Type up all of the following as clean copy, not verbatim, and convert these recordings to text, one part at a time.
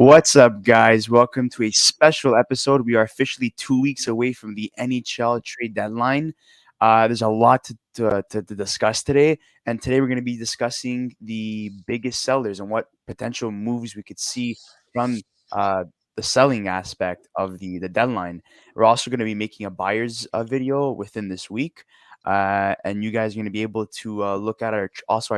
What's up, guys? Welcome to a special episode. We are officially 2 weeks away from the NHL trade deadline. There's a lot to discuss today. And today we're going to be discussing the biggest sellers and what potential moves we could see from the selling aspect of the deadline. We're also going to be making a buyer's video within this week. And you guys are going to be able to look at our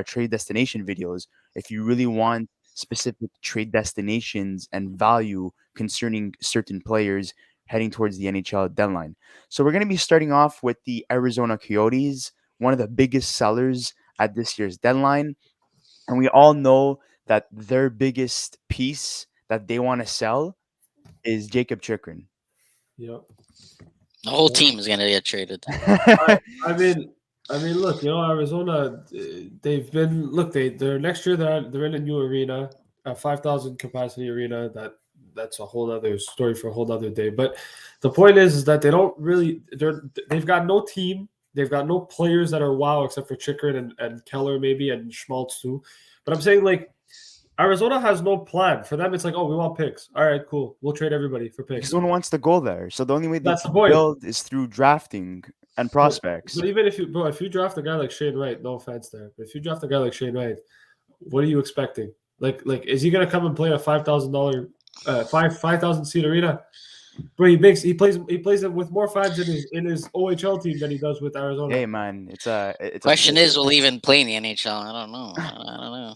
trade destination videos if you really want specific trade destinations and value concerning certain players heading towards the NHL deadline. So we're going to be starting off with the Arizona Coyotes, one of the biggest sellers at this year's deadline. And we all know that their biggest piece that they want to sell is Jacob Chikrin. Yep. The whole team is gonna get traded. I mean, look, Arizona, they've been they're next year they're in a new arena, a 5,000 capacity arena. That's a whole other story for a whole other day. But the point is that they've got no team, they've got no players that are wow except for Chikrin and Keller maybe and Schmaltz too. But I'm saying Arizona has no plan. For them, it's like, oh, we want picks. All right, cool. We'll trade everybody for picks. Because no one wants to go there. So the only way they That's can the point. build is through drafting and prospects. But even if you draft a guy like Shane Wright, no offense there, but if you draft a guy like Shane Wright, what are you expecting? Like is he gonna come and play a $5,000 5,000 seat arena? But he plays it with more fans in his OHL team than he does with Arizona. Hey man, it's Question is, will he even play in the NHL? I don't know.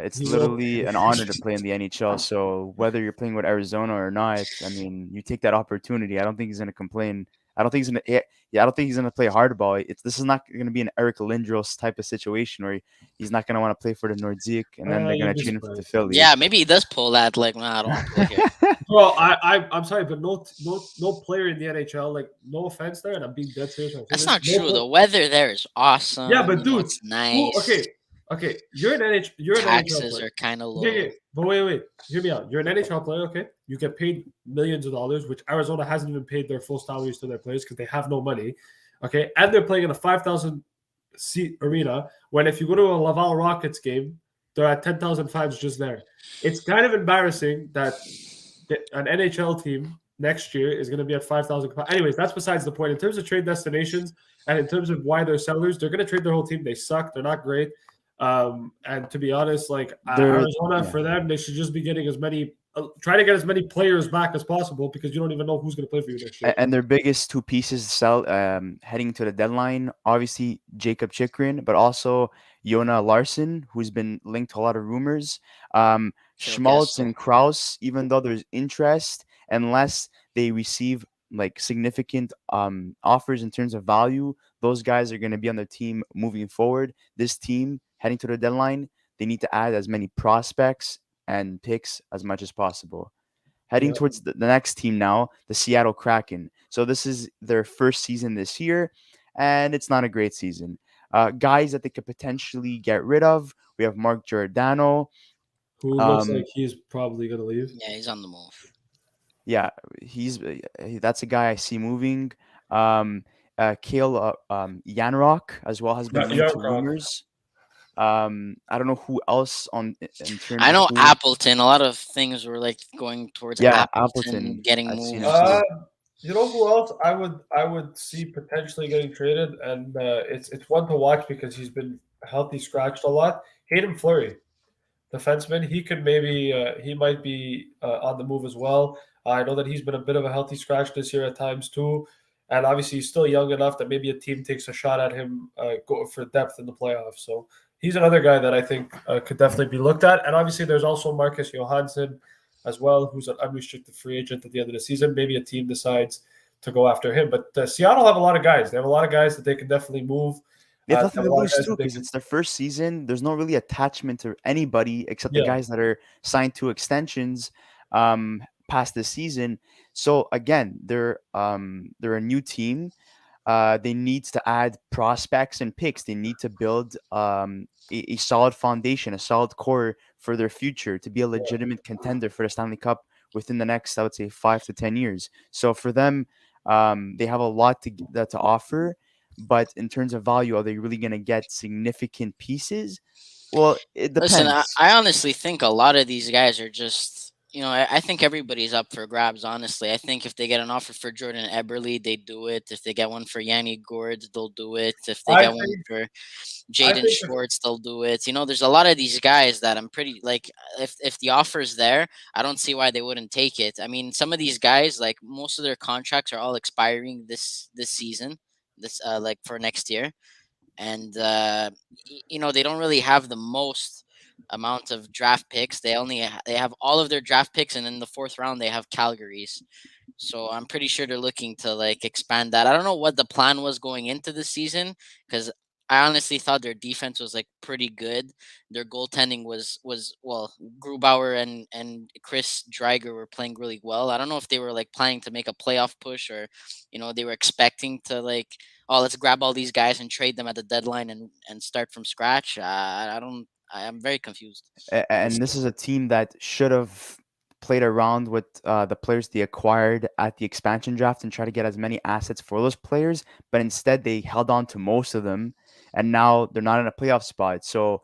It's literally an honor to play in the NHL. So whether you're playing with Arizona or not, I mean, you take that opportunity. I don't think he's gonna complain. I don't think he's gonna play hardball. This is not gonna be an Eric Lindros type of situation where he's not gonna want to play for the Nordique and then they're gonna trade him to Philly. Yeah, maybe he does pull that. Like, nah, I don't want to play here. Well, I'm sorry, but no player in the NHL. Like, no offense there, and I'm being dead serious. That's not true. The weather there is awesome. Yeah, but dude, it's nice. Okay. You're an NHL. Taxes are kind of low. Yeah. But wait. Hear me out. You're an NHL player. Okay, you get paid millions of dollars, which Arizona hasn't even paid their full salaries to their players because they have no money. Okay, and they're playing in a 5,000 seat arena. When if you go to a Laval Rockets game, they're at 10,000 fans just there. It's kind of embarrassing that an NHL team next year is going to be at 5,000. Anyways, that's besides the point. In terms of trade destinations and in terms of why they're sellers, they're going to trade their whole team. They suck. They're not great. And to be honest, Arizona, for them, they should just be getting try to get as many players back as possible because you don't even know who's going to play for you next year. And their biggest two pieces to sell heading to the deadline, obviously Jacob Chikrin, but also Jona Larsson, who's been linked to a lot of rumors. Schmaltz and Kraus, even though there's interest, unless they receive like significant offers in terms of value, those guys are going to be on their team moving forward. This team heading to the deadline, they need to add as many prospects and picks as much as possible. Heading towards the next team now, the Seattle Kraken. So this is their first season this year, and it's not a great season. Guys that they could potentially get rid of. We have Mark Giordano. Who looks like he's probably going to leave. Yeah, he's on the move. Yeah, that's a guy I see moving. Kale Yanrock as well has been linked to rumors. I don't know who else in terms. I know Appleton. A lot of things were like going towards Appleton getting moved. You know who else I would see potentially getting traded, and it's one to watch because he's been healthy scratched a lot. Hayden Flurry, defenseman. He might be on the move as well. I know that he's been a bit of a healthy scratch this year at times too, and obviously he's still young enough that maybe a team takes a shot at him go for depth in the playoffs. So he's another guy that I think could definitely be looked at. And obviously there's also Marcus Johansson as well, who's an unrestricted free agent at the end of the season. Maybe a team decides to go after him. But Seattle have a lot of guys. They have a lot of guys that they can definitely move. They have nothing to lose too because it's their first season. There's no really attachment to anybody except the guys that are signed to extensions past this season. So again, they're a new team. They need to add prospects and picks. They need to build a solid foundation, a solid core for their future to be a legitimate contender for the Stanley Cup within the next, I would say, 5 to 10 years. So for them, they have a lot to offer. But in terms of value, are they really going to get significant pieces? Well, it Listen, depends. I honestly think a lot of these guys are just, I think everybody's up for grabs, honestly. I think if they get an offer for Jordan Eberle, they do it. If they get one for Yanni Gourd, they'll do it. If they I get one think for I Jaden think if, Schwartz, they'll do it. There's a lot of these guys that I'm pretty like, if the offer's there, I don't see why they wouldn't take it. I mean, some of these guys, like most of their contracts are all expiring this season, like for next year. And they don't really have the most amount of draft picks. They have all of their draft picks, and in the fourth round they have Calgary's. So I'm pretty sure they're looking to like expand that. I don't know what the plan was going into the season, because I honestly thought their defense was like pretty good. Their goaltending was well, Grubauer and Chris Dreiger were playing really well. I don't know if they were like planning to make a playoff push, or they were expecting to like, oh, let's grab all these guys and trade them at the deadline and start from scratch. I don't. I'm very confused. And this is a team that should have played around with the players they acquired at the expansion draft and try to get as many assets for those players, but instead they held on to most of them, and now they're not in a playoff spot. So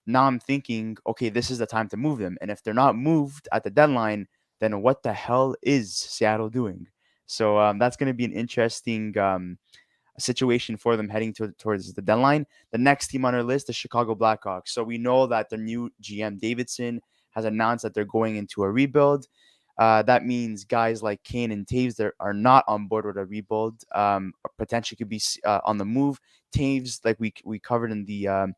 now I'm thinking, okay, this is the time to move them, and if they're not moved at the deadline, then what the hell is Seattle doing? So that's going to be an interesting situation for them heading towards the deadline. The next team on our list, the Chicago Blackhawks. So we know that the new GM Davidson has announced that they're going into a rebuild. That means guys like Kane and Taves that are not on board with a rebuild, potentially could be on the move. Taves, like we covered in the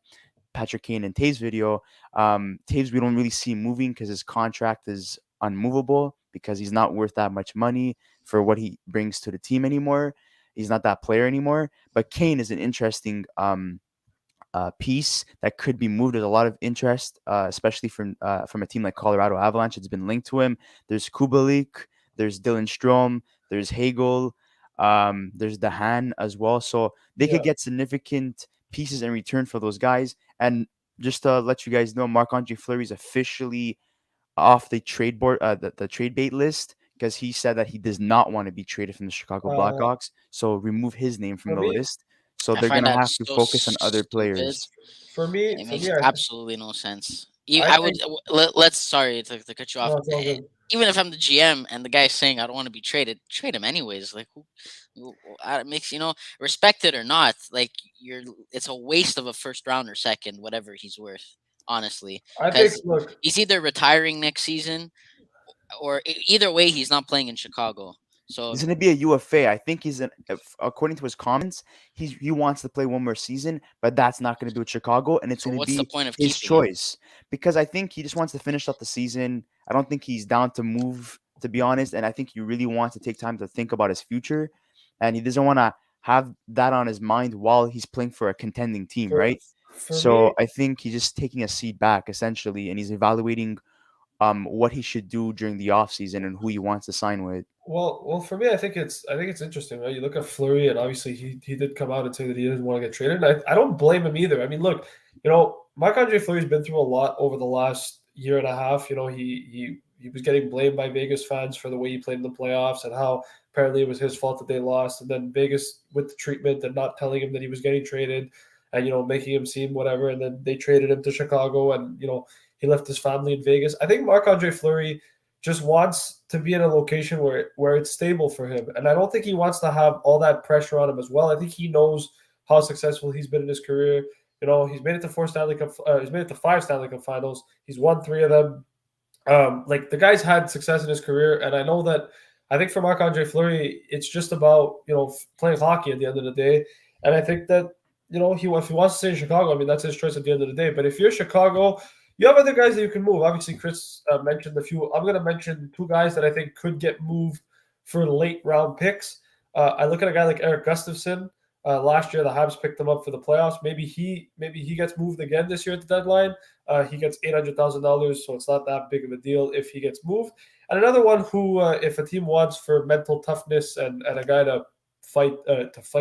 Patrick Kane and Taves video, Taves we don't really see moving because his contract is unmovable because he's not worth that much money for what he brings to the team anymore. He's not that player anymore. But Kane is an interesting piece that could be moved. There's a lot of interest, especially from a team like Colorado Avalanche. It's been linked to him. There's Kubalik, there's Dylan Strome, there's Hagel, there's Dehan as well. So they yeah. could get significant pieces in return for those guys. And just to let you guys know, Marc-Andre Fleury is officially off the trade board, the trade bait list, because he said that he does not want to be traded from the Chicago Uh, Blackhawks. So remove his name from for the me, list. So I they're find gonna that have to so focus on other stupid. players. It for makes me, absolutely no sense. I I would think let's sorry to cut you off. no, it's all good. Even if I'm the GM and the guy's saying I don't want to be traded, trade him anyways. Like, it makes respect it or not. Like it's a waste of a first round or second, whatever he's worth. Honestly, I think because look, he's either retiring next season, or either way, he's not playing in Chicago. So He's going to be a UFA. I think according to his comments, he wants to play one more season, but that's not going to be with Chicago, and it's so going to what's the be point of his keeping him? choice because I think he just wants to finish up the season. I don't think he's down to move, to be honest, and I think he really wants to take time to think about his future, and he doesn't want to have that on his mind while he's playing for a contending team, for right? for So me, I think he's just taking a seat back essentially, and he's evaluating what he should do during the offseason and who he wants to sign with. for me, I think it's interesting, right? You look at Fleury, and obviously he did come out and say that he didn't want to get traded. And I don't blame him either. I mean, look, Marc-Andre Fleury's been through a lot over the last year and a half. He was getting blamed by Vegas fans for the way he played in the playoffs and how apparently it was his fault that they lost. And then Vegas with the treatment and not telling him that he was getting traded and making him seem whatever. And then they traded him to Chicago, and he left his family in Vegas. I think Marc-Andre Fleury just wants to be in a location where it's stable for him. And I don't think he wants to have all that pressure on him as well. I think he knows how successful he's been in his career. He's made it to he's made it to 5 Stanley Cup finals. He's won 3 of them. Like the guy's had success in his career. And I think for Marc-Andre Fleury, it's just about, playing hockey at the end of the day. And I think that, if he wants to stay in Chicago, I mean, that's his choice at the end of the day. But if you're Chicago, you have other guys that you can move. Obviously, Chris mentioned a few. I'm going to mention 2 guys that I think could get moved for late round picks. I look at a guy like Eric Gustafsson. Last year, the Habs picked him up for the playoffs. Maybe he gets moved again this year at the deadline. He gets $800,000, so it's not that big of a deal if he gets moved. And another one who, if a team wants for mental toughness and a guy to fight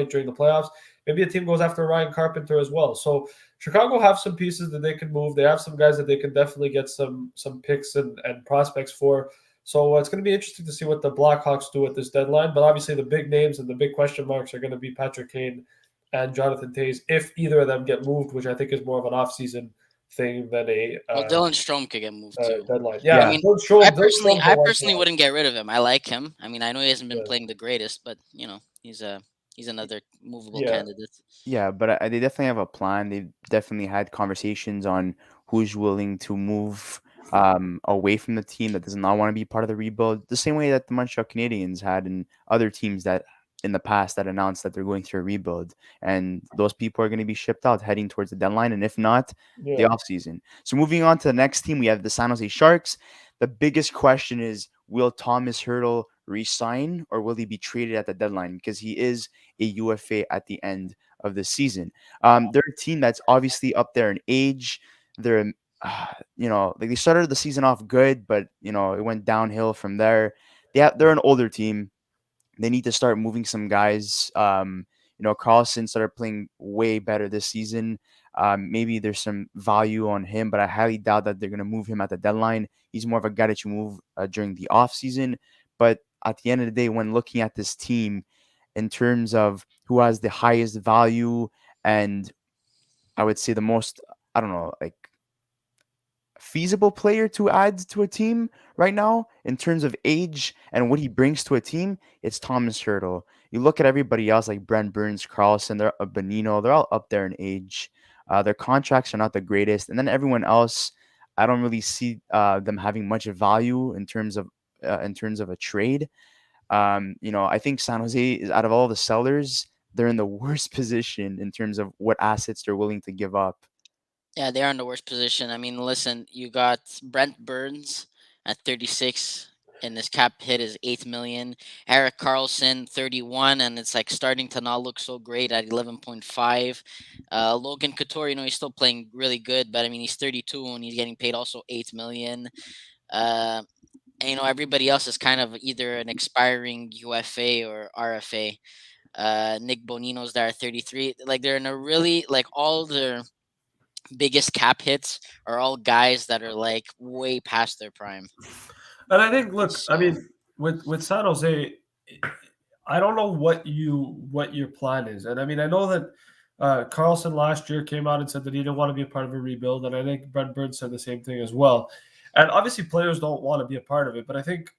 during the playoffs, maybe a team goes after Ryan Carpenter as well. So Chicago have some pieces that they can move. They have some guys that they can definitely get some picks and prospects for. So it's going to be interesting to see what the Blackhawks do at this deadline. But obviously the big names and the big question marks are going to be Patrick Kane and Jonathan Toews if either of them get moved, which I think is more of an offseason thing than a Well, Dylan Strome could get moved too. deadline. I Yeah, mean, Dylan I Strome personally, don't I like personally that. wouldn't get rid of him. I like him. I mean, I know he hasn't been Yeah. playing the greatest, but he's another movable Yeah. candidate. Yeah, but they definitely have a plan. They've definitely had conversations on who's willing to move away from the team that does not want to be part of the rebuild. The same way that the Montreal Canadiens had and other teams that in the past that announced that they're going through a rebuild. And those people are going to be shipped out heading towards the deadline. And if not, the Yeah. offseason. So moving on to the next team, we have the San Jose Sharks. The biggest question is, will Thomas Hurdle resign or will he be traded at the deadline? Because he is a UFA at the end of the season. They're a team that's obviously up there in age. They're, like they started the season off good, but it went downhill from there. They're an older team. They need to start moving some guys. Carlson started playing way better this season. Maybe there's some value on him, but I highly doubt that they're going to move him at the deadline. He's more of a guy that you move during the off season. But at the end of the day, when looking at this team in terms of who has the highest value and I would say the most, I don't know, like feasible player to add to a team right now in terms of age and what he brings to a team, it's Thomas Hurdle. You look at everybody else like Brent Burns, Carlson, they're Benino, they're all up there in age. Their contracts are not the greatest, and then everyone else, I don't really see them having much value in terms of a trade. I think San Jose is out of all the sellers, they're in the worst position in terms of what assets they're willing to give up. Yeah, they are in the worst position. I mean, listen, you got Brent Burns at 36, and his cap hit is 8 million. Eric Carlson, 31, and it's like starting to not look so great at 11.5. Logan Couture, he's still playing really good, but I mean, he's 32 and he's getting paid also 8 million. Uh, and everybody else is kind of either an expiring UFA or RFA. Nick Bonino's there at 33. Like they're in a really like all their biggest cap hits are all guys that are like way past their prime. And I think, look, I So mean, with San Jose, I don't know what your plan is, and I mean, I know that Carlson last year came out and said that he didn't want to be a part of a rebuild, and I think Brent Burns said the same thing as well. And obviously, players don't want to be a part of it, but I think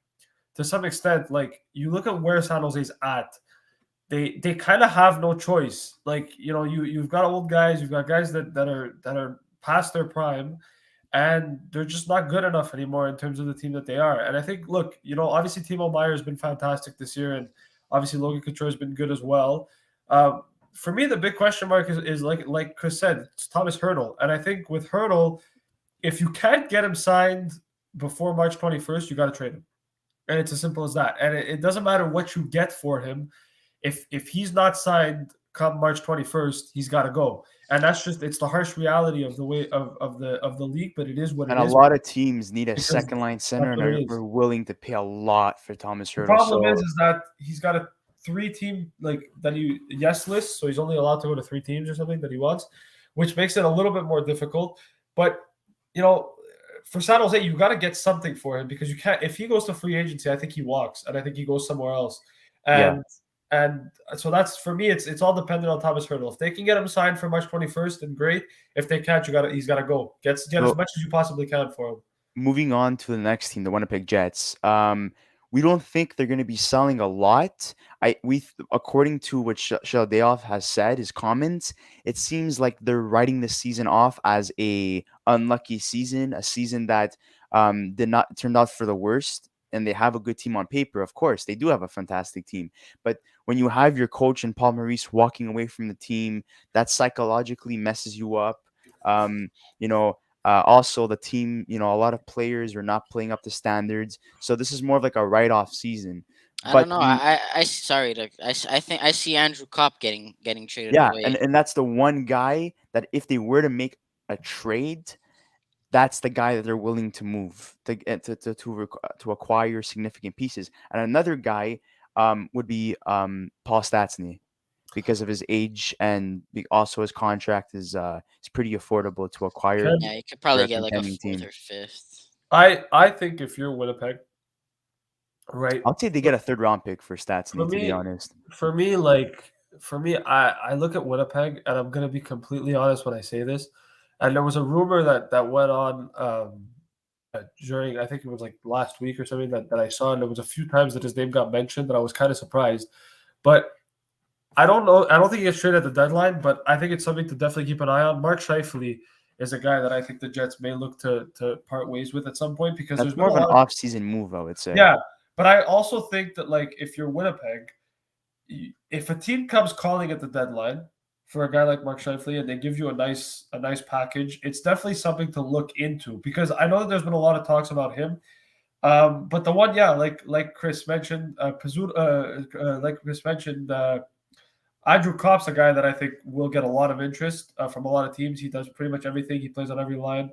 to some extent, like you look at where San Jose's at, they kind of have no choice. Like you've got old guys, you've got guys that are past their prime, and they're just not good enough anymore in terms of the team that they are. And I think, look, obviously Timo Meyer has been fantastic this year, and obviously Logan Couture has been good as well. For me, the big question mark is like Chris said, it's Thomas Hurdle. And I think with Hurdle, if you can't get him signed before March 21st, you got to trade him. And it's as simple as that. And it doesn't matter what you get for him. If he's not signed come March 21st, he's got to go. And it's the harsh reality of the way of the league, but it is what And it a is. lot of teams need a Because second line center that's and what it are is. willing to pay a lot for Thomas The Hurdle. problem So is that he's got a 3-team yes list, so he's only allowed to go to 3 teams or something that he wants, which makes it a little bit more difficult. But for San Jose, you got to get something for him because you can't. If he goes to free agency, I think he walks, and I think he goes somewhere else. yeah. And so that's for me. It's all dependent on Thomas Hurdle. If they can get him signed for March 21st, then great. If they can't, he's got to go. Get as much as you possibly can for him. Moving on to the next team, the Winnipeg Jets. We don't think they're going to be selling a lot. According to what Sheldayoff has said, his comments, it seems like they're writing this season off as a unlucky season, a season that did not turned out for the worst. And they have a good team on paper. Of course, they do have a fantastic team. But when you have your coach and Paul Maurice walking away from the team, that psychologically messes you up. Um, you know, also, the team, a lot of players are not playing up to standards. So this is more of like a write-off season. I But don't know. I sorry. I think I see Andrew Kopp getting traded yeah, away. and that's the one guy that if they were to make a trade, that's the guy that they're willing to move to acquire significant pieces. And another guy would be Paul Statsny because of his age and also his contract is pretty affordable to acquire Ken, Yeah, you could for probably a get like a contending 4th team. or 5th. I think if you're Winnipeg, right? I'll say they get a third-round pick for Statsny, to be honest. For me, I look at Winnipeg, and I'm gonna be completely honest when I say this. And there was a rumor that went on during, I think it was like last week or something that I saw, and there was a few times that his name got mentioned, and I was kind of surprised. But I don't know. I don't think he gets traded at the deadline, but I think it's something to definitely keep an eye on. Mark Scheifele is a guy that I think the Jets may look to part ways with at some point because That's there's been more a of an lot of off-season move, I would say. yeah. But I also think that like if you're Winnipeg, if a team comes calling at the deadline for a guy like Mark Scheifele and they give you a nice package, it's definitely something to look into because I know that there's been a lot of talks about him. But the one, yeah, like Chris mentioned, like Chris mentioned, Andrew Kopp's a guy that I think will get a lot of interest from a lot of teams. He does pretty much everything. He plays on every line.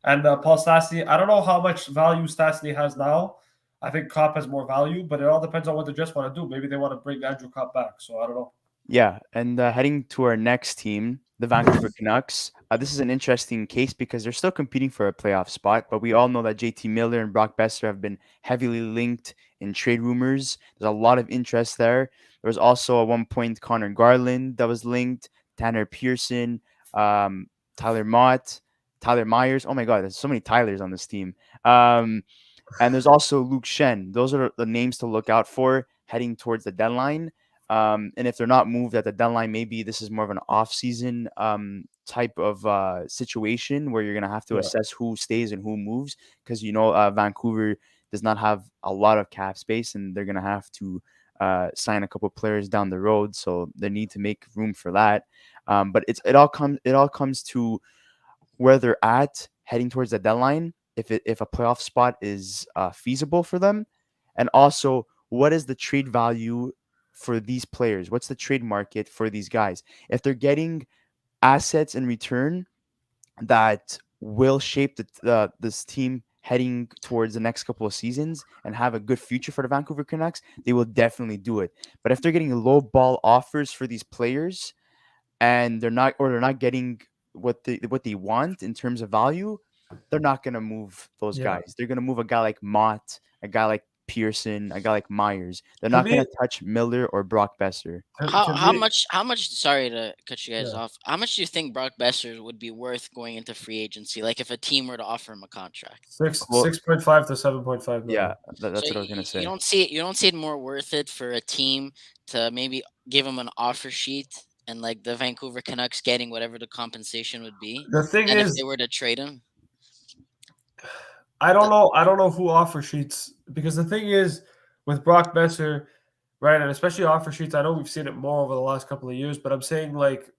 And Paul Statsny, I don't know how much value Statsny has now. I think Kopp has more value, but it all depends on what the Jets want to do. Maybe they want to bring Andrew Kopp back. So I don't know. Yeah, and heading to our next team, the Vancouver Canucks. This is an interesting case because they're still competing for a playoff spot, but we all know that JT Miller and Brock Besser have been heavily linked in trade rumors. There's a lot of interest there. There was also at one point Connor Garland that was linked, Tanner Pearson, um, Tyler Mott, Tyler Myers. Oh my God, there's so many Tylers on this team. And there's also Luke Shen. Those are the names to look out for heading towards the deadline. And if they're not moved at the deadline, maybe this is more of an off-season type of situation where you're gonna have to Yeah. assess who stays and who moves because Vancouver does not have a lot of cap space and they're gonna have to sign a couple players down the road, so they need to make room for that. But it all comes to where they're at heading towards the deadline. If a playoff spot is feasible for them, and also what is the trade value for these players? What's the trade market for these guys? If they're getting assets in return that will shape this team heading towards the next couple of seasons and have a good future for the Vancouver Canucks, they will definitely do it. But if they're getting low ball offers for these players and they're not getting what they want in terms of value, they're not gonna move those Yeah. guys. They're gonna move a guy like Mott, a guy like Pearson, a guy like Myers. They're To not me, gonna touch Miller or Brock Besser. How much sorry to cut you guys yeah. off. How much do you think Brock Besser would be worth going into free agency? Like if a team were to offer him a contract. Well, 6.5 to 7.5 yeah, million. So that's what I was gonna you say. don't see it. You don't see it more worth it for a team to maybe give him an offer sheet and like the Vancouver Canucks getting whatever the compensation would be, The thing and if they is, were to trade him. I don't The- know. I don't know who offer sheets because the thing is with Brock Besser, right, and especially offer sheets. I know we've seen it more over the last couple of years, but I'm saying like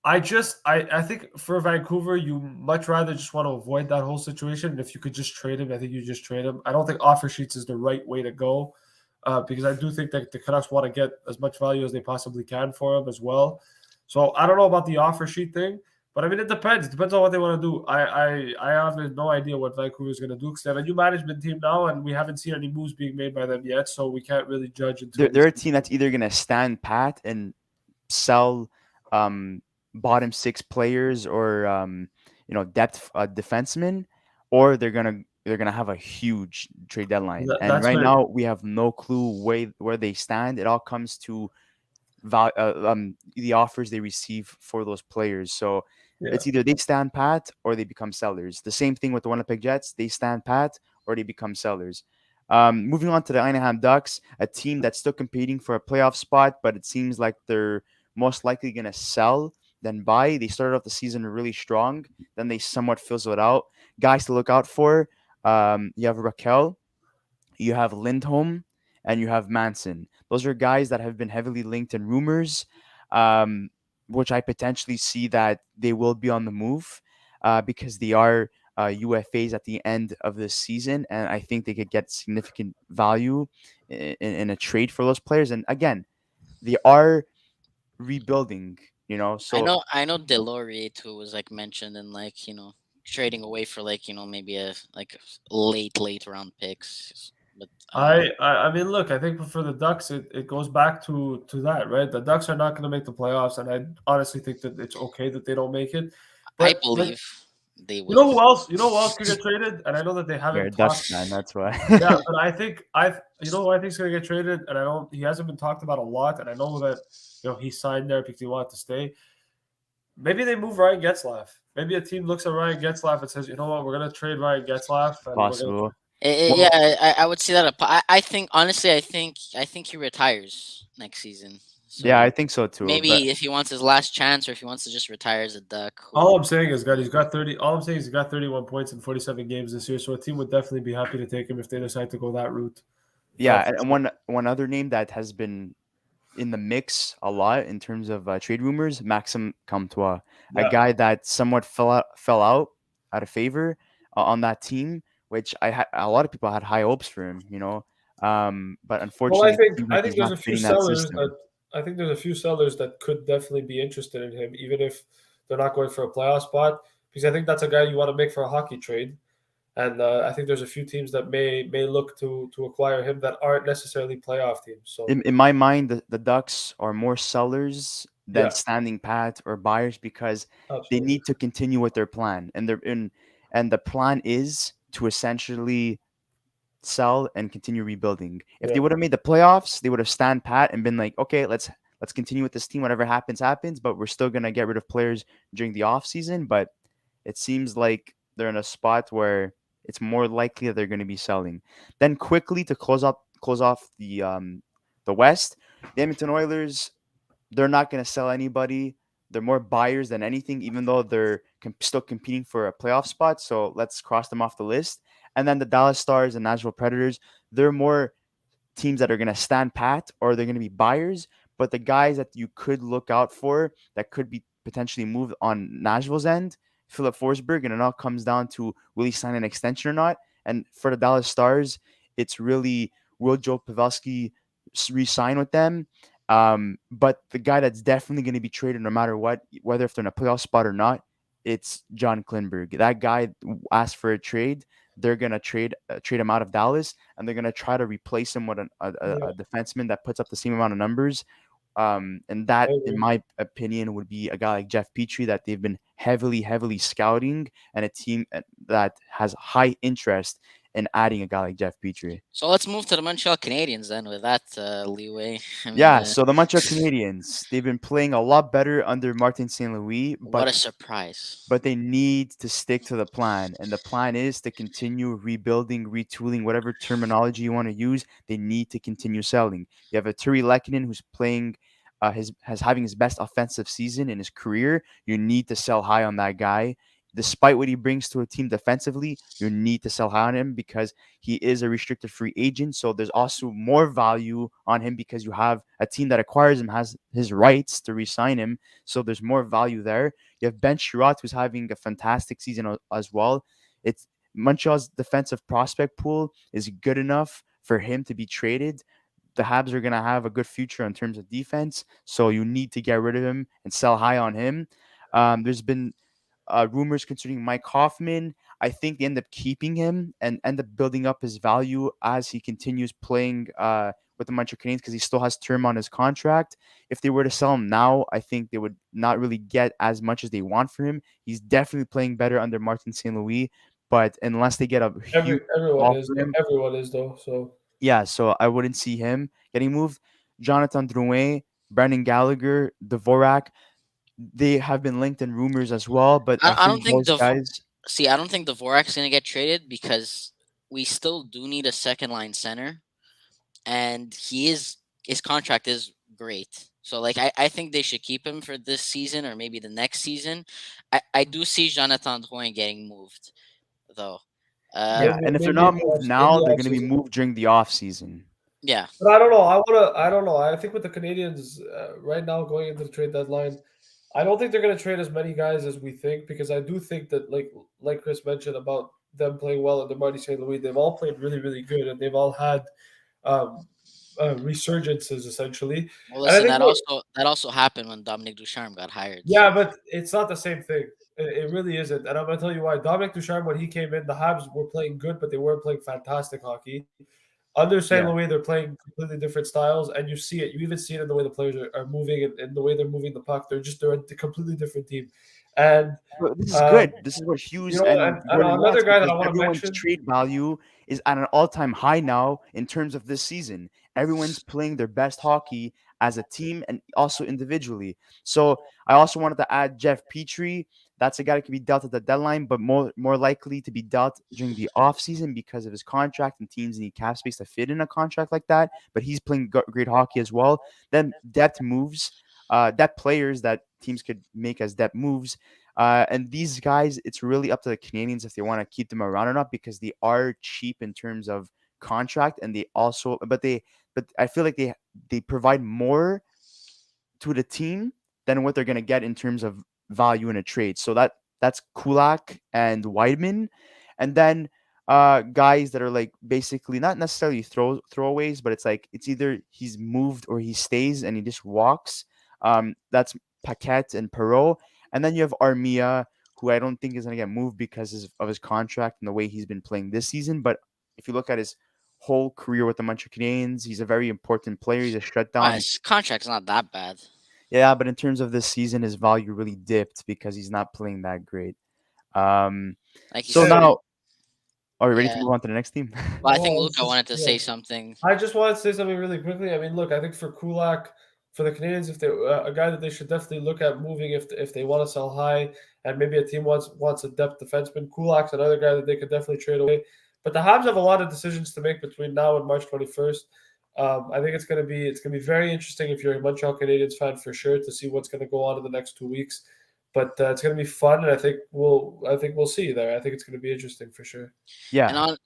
I think for Vancouver, you much rather just want to avoid that whole situation. And if you could just trade him, I think you just trade him. I don't think offer sheets is the right way to go because I do think that the Canucks want to get as much value as they possibly can for him as well. So I don't know about the offer sheet thing, but I mean it depends. It depends on what they want to do. I have no idea what Vancouver is going to do because they have a new management team now, and we haven't seen any moves being made by them yet. So we can't really judge until They're a team that's either gonna stand pat and sell um, bottom six players or depth defensemen, or they're gonna have a huge trade deadline. And That's right fair. now we have no clue where they stand. It all comes to the offers they receive for those players. So Yeah. it's either they stand pat or they become sellers. The same thing with the Winnipeg Jets. They stand pat or they become sellers. Moving on to the Anaheim Ducks, a team that's still competing for a playoff spot, but it seems like they're most likely going to sell than buy. They started off the season really strong, then they somewhat fizzled out. Guys to look out for: you have Raquel, you have Lindholm, and you have Manson. Those are guys that have been heavily linked in rumors, um, which I potentially see that they will be on the move because they are UFAs at the end of this season, and I think they could get significant value in a trade for those players. And again, they are rebuilding, I so know I know Delorier too was like mentioned and like trading away for like maybe a like late round picks, but I don't know. I mean, look, I think for the Ducks, it goes back to that, right? The Ducks are not going to make the playoffs, and I honestly think that it's okay that they don't make it. I But believe they you know will. who else? You know who else could get traded? And I know that they you're a haven't Ducks talked. fan, that's why. Yeah, but I think you know who I think is going to get traded, and I don't. He hasn't been talked about a lot, and I know that he signed there because he wanted to stay. Maybe they move Ryan Getzlaff Maybe a team looks at Ryan Getzlaf and says, you know what, we're gonna trade Ryan Getzlaf and we're gonna. Possible. Yeah, Well, I would see that. I think honestly, I think he retires next season. yeah, So I think so too. But maybe if he wants his last chance, or if he wants to just retire as a Duck. All I'm saying is, he's got 30. All I'm saying is he's got 31 points in 47 games this year. So a team would definitely be happy to take him if they decide to go that route. yeah, For and sure. one other name that has been in the mix a lot in terms of trade rumors, Maxim Comtois, a Yeah. guy that somewhat out of favor on that team, which a lot of people had high hopes for him, but Well, unfortunately, it seems I like think he's there's not a few fitting that sellers system. that I think there's a few sellers that could definitely be interested in him, even if they're not going for a playoff spot, because I think that's a guy you want to make for a hockey trade. And I think there's a few teams that may look to acquire him that aren't necessarily playoff teams. So In my mind, the Ducks are more sellers than yeah, standing pat or buyers because they absolutely. need to continue with their plan, and the plan is to essentially sell and continue rebuilding. If they Yeah, would have made the playoffs, they would have stand pat and been like, okay, let's continue with this team. Whatever happens, happens. But we're still gonna get rid of players during the off season. But it seems like they're in a spot where it's more likely that they're going to be selling. Then quickly to close off the West, the Edmonton Oilers, they're not going to sell anybody. They're more buyers than anything, even though they're still competing for a playoff spot. So let's cross them off the list. And then the Dallas Stars and Nashville Predators, they're more teams that are going to stand pat or they're going to be buyers. But the guys that you could look out for that could be potentially moved on Nashville's end, Phillip Forsberg, and it all comes down to will he sign an extension or not. And for the Dallas Stars, it's really will Joe Pavelski re-sign with them. But the guy that's definitely going to be traded no matter what, whether if they're in a playoff spot or not, it's John Klingberg. That guy asked for a trade. They're gonna trade him out of Dallas, and they're gonna try to replace him with yeah, a defenseman that puts up the same amount of numbers. And I that, in agree. my opinion, would be a guy like Jeff Petrie that they've been heavily scouting, and a team that has high interest in adding a guy like Jeff Petrie. So let's move to the Montreal Canadiens then with that leeway. I mean, Yeah, so the Montreal Canadiens, they've been playing a lot better under Martin St. Louis, what but a surprise. they need to stick to the plan. And the plan is to continue rebuilding, retooling, whatever terminology you want to use. They need to continue selling. You have a Turi Lekkinen who's playing his has having his best offensive season in his career. You need to sell high on that guy. Despite what he brings to a team defensively, you need to sell high on him because he is a restricted free agent. So there's also more value on him because you have a team that acquires him has his rights to re-sign him. So there's more value there. You have Ben Shirat, who's having a fantastic season as well. It's Montreal's defensive prospect pool is good enough for him to be traded. The Habs are going to have a good future in terms of defense, so you need to get rid of him and sell high on him. There's been rumors concerning Mike Hoffman. I think they end up keeping him and end up building up his value as he continues playing with the Montreal Canadiens because he still has term on his contract. If they were to sell him now, I think they would not really get as much as they want for him. He's definitely playing better under Martin St. Louis, but unless they get a huge Everyone haul is for him, everyone is though. So yeah, so I wouldn't see him getting moved. Jonathan Drouin, Brandon Gallagher, Dvorak, they have been linked in rumors as well, but I I don't think think those the guys. see. I don't think Dvorak's gonna get traded because we still do need a second line center, and his contract is great. So like I think they should keep him for this season or maybe the next season. I do see Jonathan Drouin getting moved though. Yeah, and if they're maybe not moved in the now, they're off going to be season. moved during the off season. Yeah. But I don't know. I don't know. I think with the Canadians right now going into the trade deadline, I don't think they're going to trade as many guys as we think because I do think that like Chris mentioned about them playing well under Marty St. Louis, they've all played really good and they've all had um, resurgences essentially. Well, And I listen, think what that also happened when Dominic Ducharme got hired. yeah, So but it's not the same thing. It really isn't. And I'm going to tell you why. Dominic Ducharme, when he came in, the Habs were playing good, but they weren't playing fantastic hockey. Under St. Yeah. Louis, they're playing completely different styles, and you see it. You even see it in the way the players are moving and the way they're moving the puck. They're a completely different team. And But this is um, good. This is what you Hughes know, and and Gordon another wants guy that because I want to everyone's mention, trade value is at an all-time high now in terms of this season. Everyone's playing their best hockey as a team and also individually. So I also wanted to add Jeff Petrie. that's a guy that could be dealt at the deadline, but more likely to be dealt during the off season because of his contract, and teams need cap space to fit in a contract like that. But he's playing great hockey as well. Then depth moves, depth players that teams could make as depth moves. And these guys, it's really up to the Canadians if they want to keep them around or not, because they are cheap in terms of contract, and they also, but I feel like they provide more to the team than what they're going to get in terms of value in a trade. So that's Kulak and Weidman, and then guys that are like basically not necessarily throwaways, but it's like it's either he's moved or he stays and he just walks. That's Paquette and Perot, and then you have Armia, who I don't think is going to get moved because of his contract and the way he's been playing this season. But if you look at his whole career with the Montreal Canadiens, he's a very important player. He's a shutdown. His contract's not that bad. Yeah, but in terms of this season, his value really dipped because he's not playing that great. Like you So said, now, are we ready to yeah. move on to the next team? Well, I think Well, Luca wanted to say something. I just wanted to say something really quickly. I mean, look, I think for Kulak, for the Canadians, if they a guy that they should definitely look at moving if they want to sell high, and maybe a team wants a depth defenseman. Kulak's another guy that they could definitely trade away. But the Habs have a lot of decisions to make between now and March 21st. I think it's gonna be very interesting if you're a Montreal Canadiens fan for sure to see what's gonna go on in the next 2 weeks. But it's gonna be fun, and I think we'll see there. I think it's gonna be interesting for sure. Yeah, And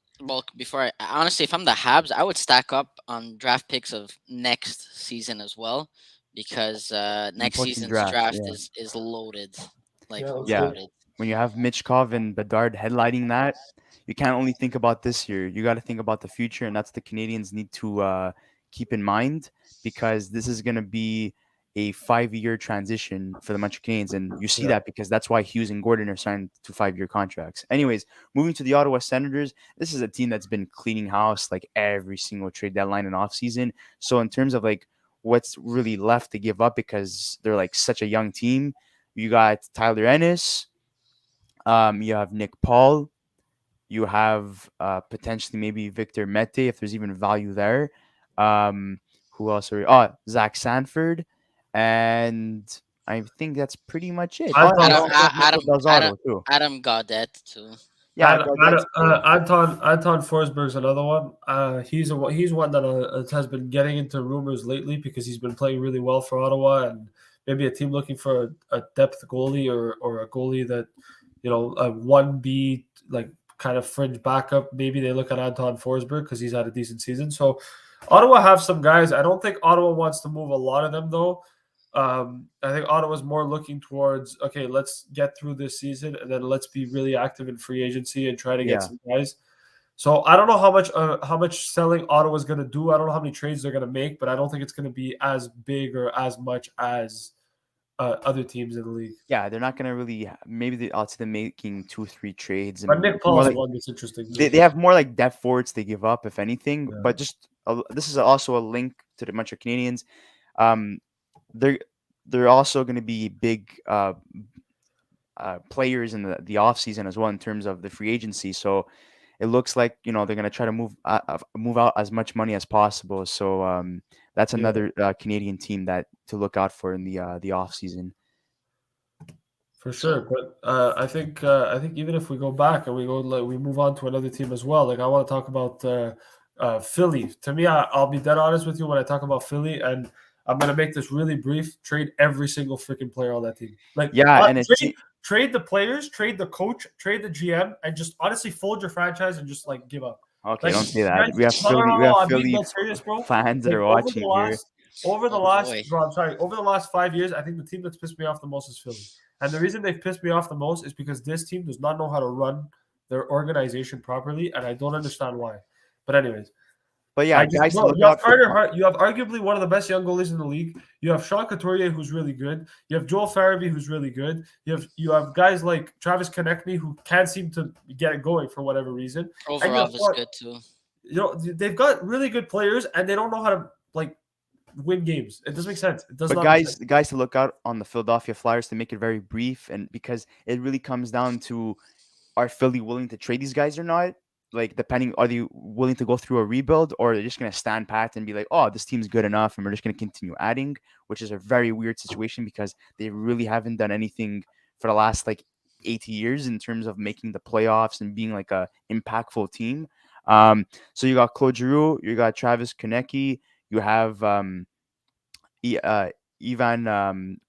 before honestly, if I'm the Habs, I would stack up on draft picks of next season as well, because next important season's draft. draft Yeah. is loaded, like Yeah. loaded. When you have Mitchkov and Bedard headlighting that, you can't only think about this year. You got to think about the future, and that's the Canadians need to keep in mind, because this is going to be a 5-year transition for the Montreal Canadiens, and you see Yeah. that because that's why Hughes and Gordon are signed to 5-year contracts. Anyways, moving to the Ottawa Senators, this is a team that's been cleaning house like every single trade deadline and offseason. So in terms of like what's really left to give up, because they're like such a young team, you got Tyler Ennis, you have Nick Paul. You have potentially maybe Victor Mete if there's even value there. Who else are? Oh, Zach Sanford, and I think that's pretty much it. I Oh, and thought- also Nico Delzato too. Adam Gaudette too. Yeah, Anton Forsberg's another one. He's one that has been getting into rumors lately because he's been playing really well for Ottawa, and maybe a team looking for a depth goalie or a goalie that, a 1B like kind of fringe backup. Maybe they look at Anton Forsberg because he's had a decent season. So Ottawa have some guys. I don't think Ottawa wants to move a lot of them though. I think Ottawa's more looking towards, okay, let's get through this season and then let's be really active in free agency and try to get some guys. So I don't know how much selling Ottawa's going to do. I don't know how many trades they're going to make, but I don't think it's going to be as big or as much as other teams in the league. Yeah, they're not going to really. Maybe I'll see them making 2-3 trades. But Nick Paul's like, one that's interesting. They have more like depth forwards they give up, if anything. Yeah. But just this is also a link to the Montreal Canadiens. They're also going to be big players in the offseason as well in terms of the free agency. So it looks like they're going to try to move out as much money as possible. So that's another Canadian team that to look out for in the offseason. For sure, but I think even if we go back and we move on to another team as well, like I want to talk about Philly. To me, I'll be dead honest with you when I talk about Philly, and I'm gonna make this really brief. Trade every single freaking player on that team. Trade the players, trade the coach, trade the GM, and just honestly fold your franchise and just like give up. Okay, don't say that. We have Philly fans that are watching here. Over the last 5 years, I think the team that's pissed me off the most is Philly. And the reason they've pissed me off the most is because this team does not know how to run their organization properly, and I don't understand why. But anyways. But yeah, you have arguably one of the best young goalies in the league. You have Sean Couturier, who's really good. You have Joel Farabee, who's really good. You have guys like Travis Konechny, who can't seem to get it going for whatever reason. Provorov is good too. They've got really good players, and they don't know how to win games. It doesn't make sense. It does but not guys to look out on the Philadelphia Flyers, to make it very brief, and because it really comes down to, are Philly willing to trade these guys or not? Like, are they willing to go through a rebuild, or are they just going to stand pat and be like, oh, this team's good enough and we're just going to continue adding, which is a very weird situation because they really haven't done anything for the last 80 years in terms of making the playoffs and being like a impactful team. So you got Claude Giroux, you got Travis Konecki, you have E- uh, Ivan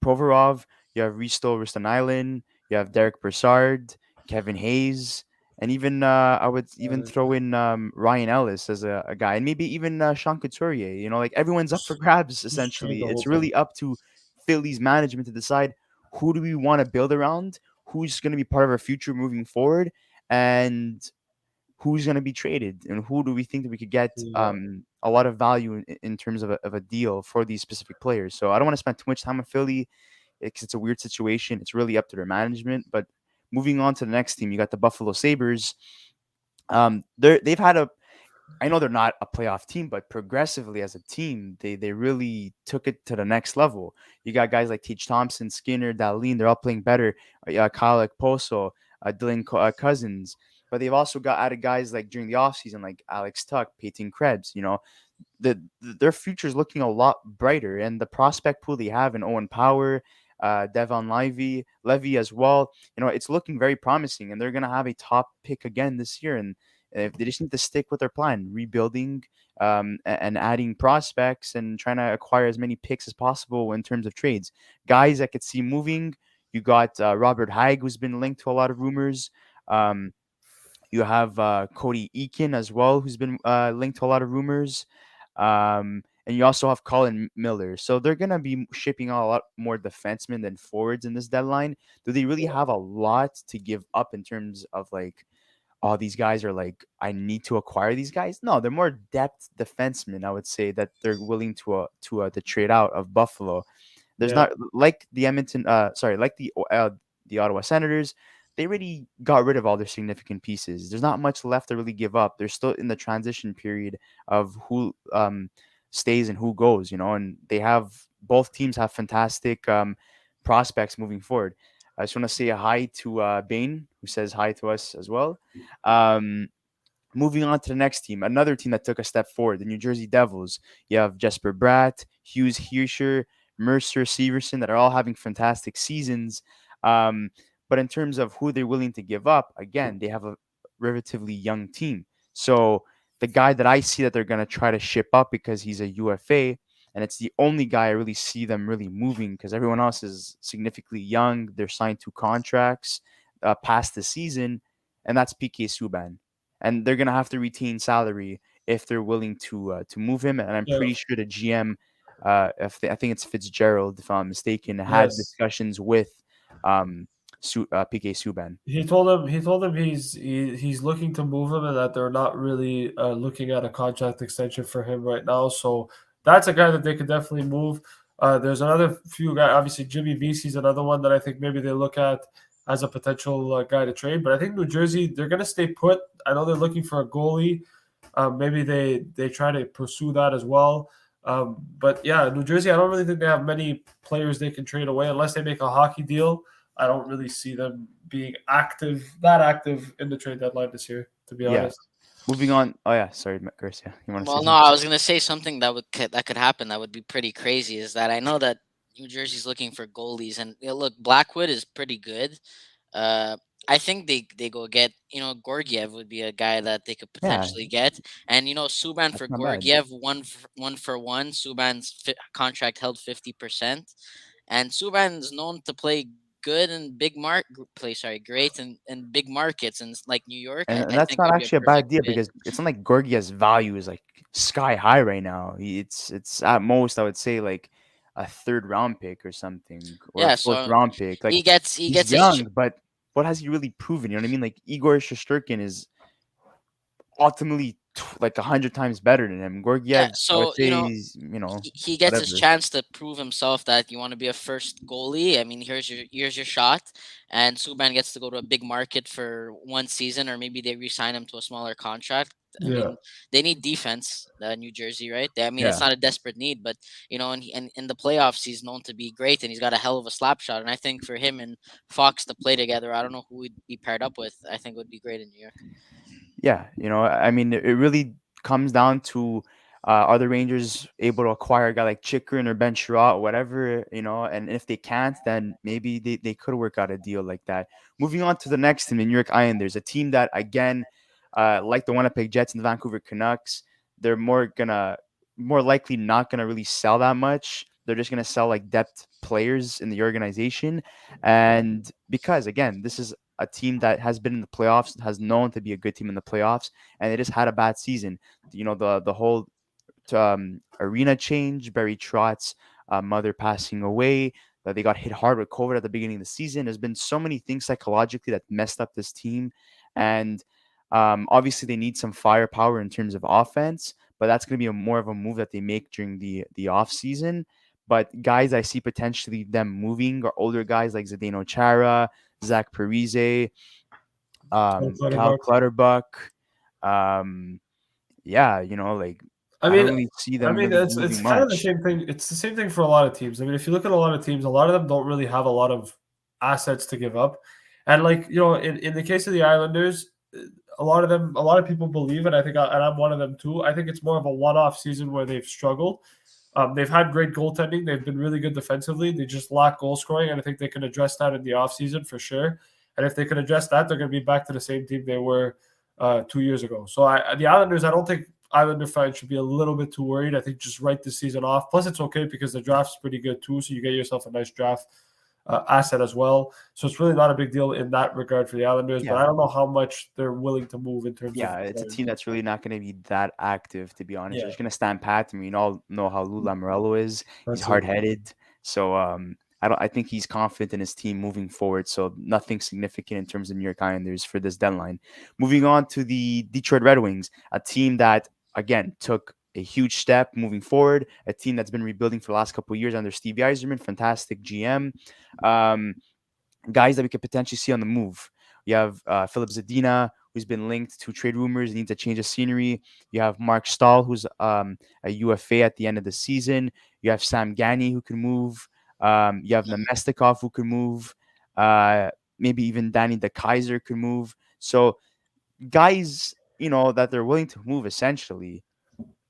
Provorov, you have Risto Ristanainen, you have Derek Brassard, Kevin Hayes, and even I would even throw in Ryan Ellis as a guy, and maybe even Sean Couturier. Like everyone's up for grabs Who's trained essentially. the whole It's time. really up to Philly's management to decide who do we want to build around, who's going to be part of our future moving forward, and who's going to be traded and who do we think that we could get Yeah. a lot of value in terms of a deal for these specific players. So I don't want to spend too much time on Philly because it's a weird situation. It's really up to their management. But moving on to the next team, you got the Buffalo Sabres. They've had a I know they're not a playoff team, but progressively as a team, they really took it to the next level. You got guys like Teach Thompson, Skinner, Dahlin, they're all playing better. Kyle Poso, Cousins. But they've also got added guys like during the offseason, like Alex Tuck, Peyton Krebs. Their future is looking a lot brighter, and the prospect pool they have in Owen Power, Devon Levy as well. It's looking very promising, and they're gonna have a top pick again this year. And if they just need to stick with their plan, rebuilding, and adding prospects and trying to acquire as many picks as possible in terms of trades, guys I could see moving. You got Robert Haig, who's been linked to a lot of rumors. Um, you have Cody Eakin as well, who's been linked to a lot of rumors. And you also have Colin Miller. So they're going to be shipping out a lot more defensemen than forwards in this deadline. Do they really have a lot to give up in terms of like, oh, these guys are like, I need to acquire these guys? No, they're more depth defensemen, I would say, that they're willing to trade out of Buffalo. There's Yeah. not like the like the Ottawa Senators. They already got rid of all their significant pieces. There's not much left to really give up. They're still in the transition period of who stays and who goes. And they have both teams have fantastic prospects moving forward. I just want to say a hi to Bain, who says hi to us as well. Um, Moving on to the next team, another team that took a step forward, the New Jersey Devils. You have Jesper Bratt, Hughes Hirscher, Mercer Severson that are all having fantastic seasons. Um, but in terms of who they're willing to give up, again, they have a relatively young team. So the guy that I see that they're going to try to ship up because he's a UFA, and it's the only guy I really see them really moving because everyone else is significantly young. They're signed to contracts past the season, and that's PK Subban, and they're gonna have to retain salary if they're willing to move him. And I'm Yeah. pretty sure the GM, I think it's Fitzgerald, if I'm not mistaken, had Yes. discussions with PK Subban. He told him he's looking to move him and that they're not really looking at a contract extension for him right now. So that's a guy that they could definitely move. There's another few guys. Obviously, Jimmy Vesey's another one that I think maybe they look at as a potential guy to trade. But I think New Jersey, they're going to stay put. I know they're looking for a goalie. Maybe they try to pursue that as well. But yeah, New Jersey, I don't really think they have many players they can trade away unless they make a hockey deal. I don't really see them being that active in the trade deadline this year, to be Yeah. honest. Moving on. Oh yeah, sorry, Garcia. You want to say Well, no, something? I was gonna say something that could happen. That would be pretty crazy. Is that I know that New Jersey's looking for goalies, and look, Blackwood is pretty good. Uh, I think they go get Gorgiev would be a guy that they could Yeah, potentially get, and Subban that's for not bad. Gorgiev one for one. Subban's contract held 50%, and Subban's known to play good in great in big markets and like New York. And I that's think not would be a actually a bad perfect deal fit. because it's not like Gorgia's value is like sky high right now. It's at most I would say like a third round pick or something or a Yeah, fourth so round pick. he Like gets he he's gets his young, but what has he really proven? You know what I mean? Like Igor Shosturkin is ultimately like 100 times better than him. yeah. Gorgiev, I would So say he's he gets his whatever. chance to prove himself that you want to be a first goalie. I mean, here's your shot, and Subban gets to go to a big market for one season, or maybe they re-sign him to a smaller contract. I Yeah. mean, they need defense, New Jersey, right? I mean, it's Yeah. not a desperate need, but and in the playoffs, he's known to be great, and he's got a hell of a slap shot. And I think for him and Fox to play together, I don't know who he'd be paired up with. I think would be great in New York. Yeah, I mean, it really comes down to Are the Rangers able to acquire a guy like Chikrin or Ben Shirat or whatever, And if they can't, then maybe they could work out a deal like that. Moving on to the next team, the New York Islanders, a team that, again, like the Winnipeg Jets and the Vancouver Canucks, they're more likely not gonna really sell that much. They're just gonna sell like depth players in the organization, and because again, this is a team that has been in the playoffs, has known to be a good team in the playoffs, and they just had a bad season. The whole arena change, Barry Trott's mother passing away, that they got hit hard with COVID at the beginning of the season. There's been so many things psychologically that messed up this team, and obviously they need some firepower in terms of offense, but that's going to be more of a move that they make during the off season. But guys, I see potentially them moving are older guys like Zdeno Chara, Zach Parise, Cal Clutterbuck. Yeah, like I I don't mean, really see them really it's moving kind of the much. same thing. It's the same thing for a lot of teams. I mean, if you look at a lot of teams, a lot of them don't really have a lot of assets to give up. And like, in the case of the Islanders, a lot of people believe, and and I'm one of them too. I think it's more of a one-off season where they've struggled. They've had great goaltending. They've been really good defensively. They just lack goal scoring, and I think they can address that in the offseason for sure. And if they can address that, they're going to be back to the same team they were 2 years ago. So the Islanders, I don't think Islander fans should be a little bit too worried. I think just write the season off. Plus, it's okay because the draft's pretty good too, so you get yourself a nice draft asset as well. So it's really not a big deal in that regard for the Islanders. But I don't know how much they're willing to move in terms of. Yeah, it's a team that's really not going to be that active, to be honest. Yeah. They're just going to stand pat. I mean, we all know how Lou Lamoriello is. He's That's it. hard-headed. So I think he's confident in his team moving forward. So nothing significant in terms of New York Islanders for this deadline. Moving on to the Detroit Red Wings, a team that, again, took a huge step moving forward, a team that's been rebuilding for the last couple of years under Stevie Yzerman, fantastic GM. Guys that we could potentially see on the move. You have Philip Zadina, who's been linked to trade rumors, needs a change of scenery. You have Mark Stahl, who's a UFA at the end of the season. You have Sam Gagner, who can move. You have Nemestikov, who can move. Maybe even Danny DeKaiser could move. So guys, that they're willing to move, essentially,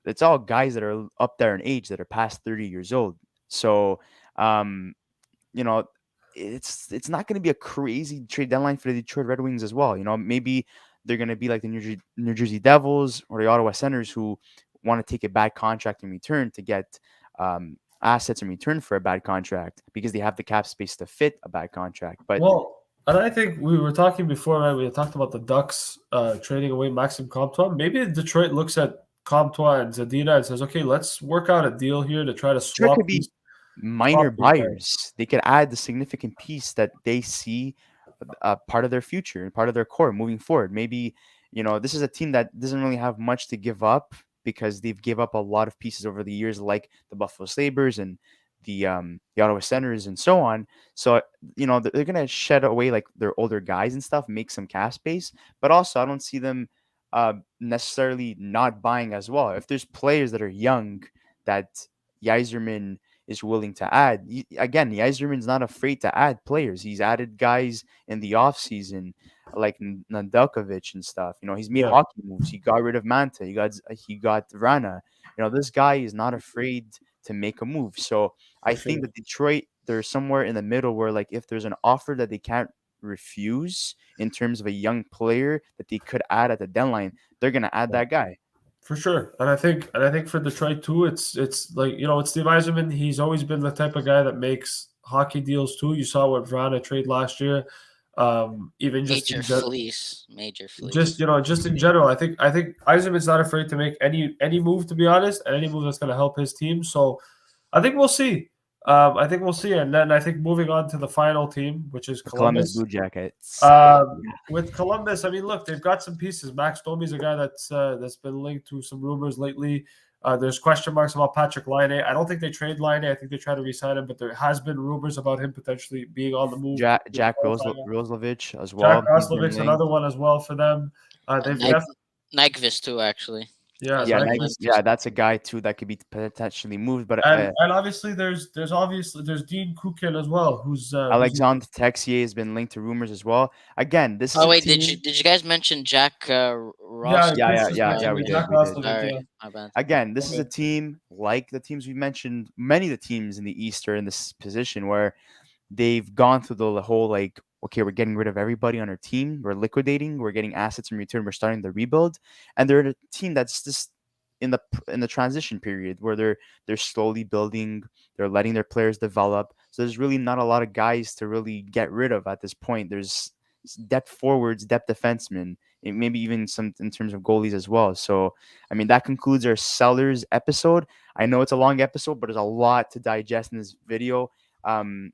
it's all guys that are up there in age, that are past 30 years old. So, it's not going to be a crazy trade deadline for the Detroit Red Wings as well. Maybe they're going to be like the New Jersey Devils or the Ottawa Senators, who want to take a bad contract in return to get assets in return for a bad contract because they have the cap space to fit a bad contract. But and I think we were talking before, right? We talked about the Ducks trading away Maxime Comtois. Maybe Detroit looks at Comtois and Zadina and says, okay, let's work out a deal here to try to swap. Could be minor buyers. They could add the significant piece that they see part of their future and part of their core moving forward. Maybe, this is a team that doesn't really have much to give up because they've gave up a lot of pieces over the years, like the Buffalo Sabres and the Ottawa Senators and so on. So, they're going to shed away like their older guys and stuff, make some cap space. But also, I don't see them necessarily not buying as well. If there's players that are young that Yzerman is willing to add, again, Yzerman's not afraid to add players. He's added guys in the offseason like Nedeljkovic and stuff. He's made hockey moves. He got rid of Manta. He got Vrana. This guy is not afraid to make a move. So I think that Detroit, they're somewhere in the middle where, like, if there's an offer that they can't refuse in terms of a young player that they could add at the deadline, they're gonna add that guy. For sure. And I think for Detroit too, it's like, it's Steve Yzerman. He's always been the type of guy that makes hockey deals too. You saw what Vrana trade last year. Even just major fleece. Just in general, I think Yzerman's not afraid to make any move, to be honest, and any move that's going to help his team. So I think we'll see. And then I think moving on to the final team, which is Columbus Blue Jackets. With Columbus, I mean, look, they've got some pieces. Max Domi's a guy that's been linked to some rumors lately. There's question marks about Patrick Laine. I don't think they trade Laine. I think they try to re-sign him, but there has been rumors about him potentially being on the move. Jack Roslovich as well. Jack Roslovich, another one as well for them. They've Nyquist too, actually. Yeah, That's Yeah, very exactly. nice. that's a guy too that could be potentially moved. But And obviously there's Dean Kukin as well, who's Alexandre Texier has been linked to rumors as well. Again, this is Oh a wait, team. did you guys mention Jack yeah, Ross? Chris just Yeah, mentioned we it. did, Jack we did. Roslovic, Sorry, yeah. my bad. Again, this is a Okay. team like the teams we mentioned. Many of the teams in the East are in this position where they've gone through the whole like, okay, we're getting rid of everybody on our team, we're liquidating, we're getting assets in return, we're starting the rebuild, and they're a team that's just in the transition period where they're slowly building, they're letting their players develop. So there's really not a lot of guys to really get rid of at this point. There's depth forwards, depth defensemen, and maybe even some in terms of goalies as well. So I mean that concludes our sellers episode. I know it's a long episode, but there's a lot to digest in this video. Um,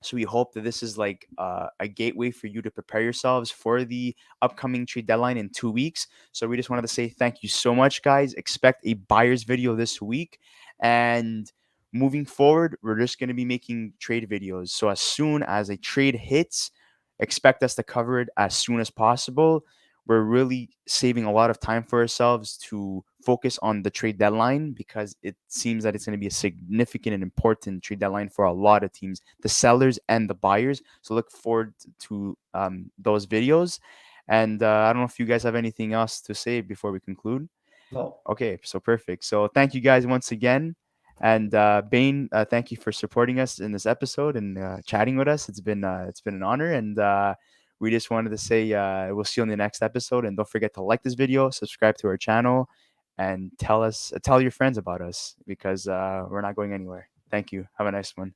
so we hope that this is like a gateway for you to prepare yourselves for the upcoming trade deadline in 2 weeks. So we just wanted to say thank you so much, guys. Expect a buyer's video this week. And moving forward, we're just going to be making trade videos. So as soon as a trade hits, expect us to cover it as soon as possible. We're really saving a lot of time for ourselves to focus on the trade deadline because it seems that it's going to be a significant and important trade deadline for a lot of teams, the sellers and the buyers. So look forward to those videos. And I don't know if you guys have anything else to say before we conclude. No. Okay, so perfect. So thank you guys once again. And Bane, thank you for supporting us in this episode and chatting with us. It's been an honor, and we just wanted to say we'll see you on the next episode. And don't forget to like this video, subscribe to our channel, and tell your friends about us because we're not going anywhere. Thank you. Have a nice one.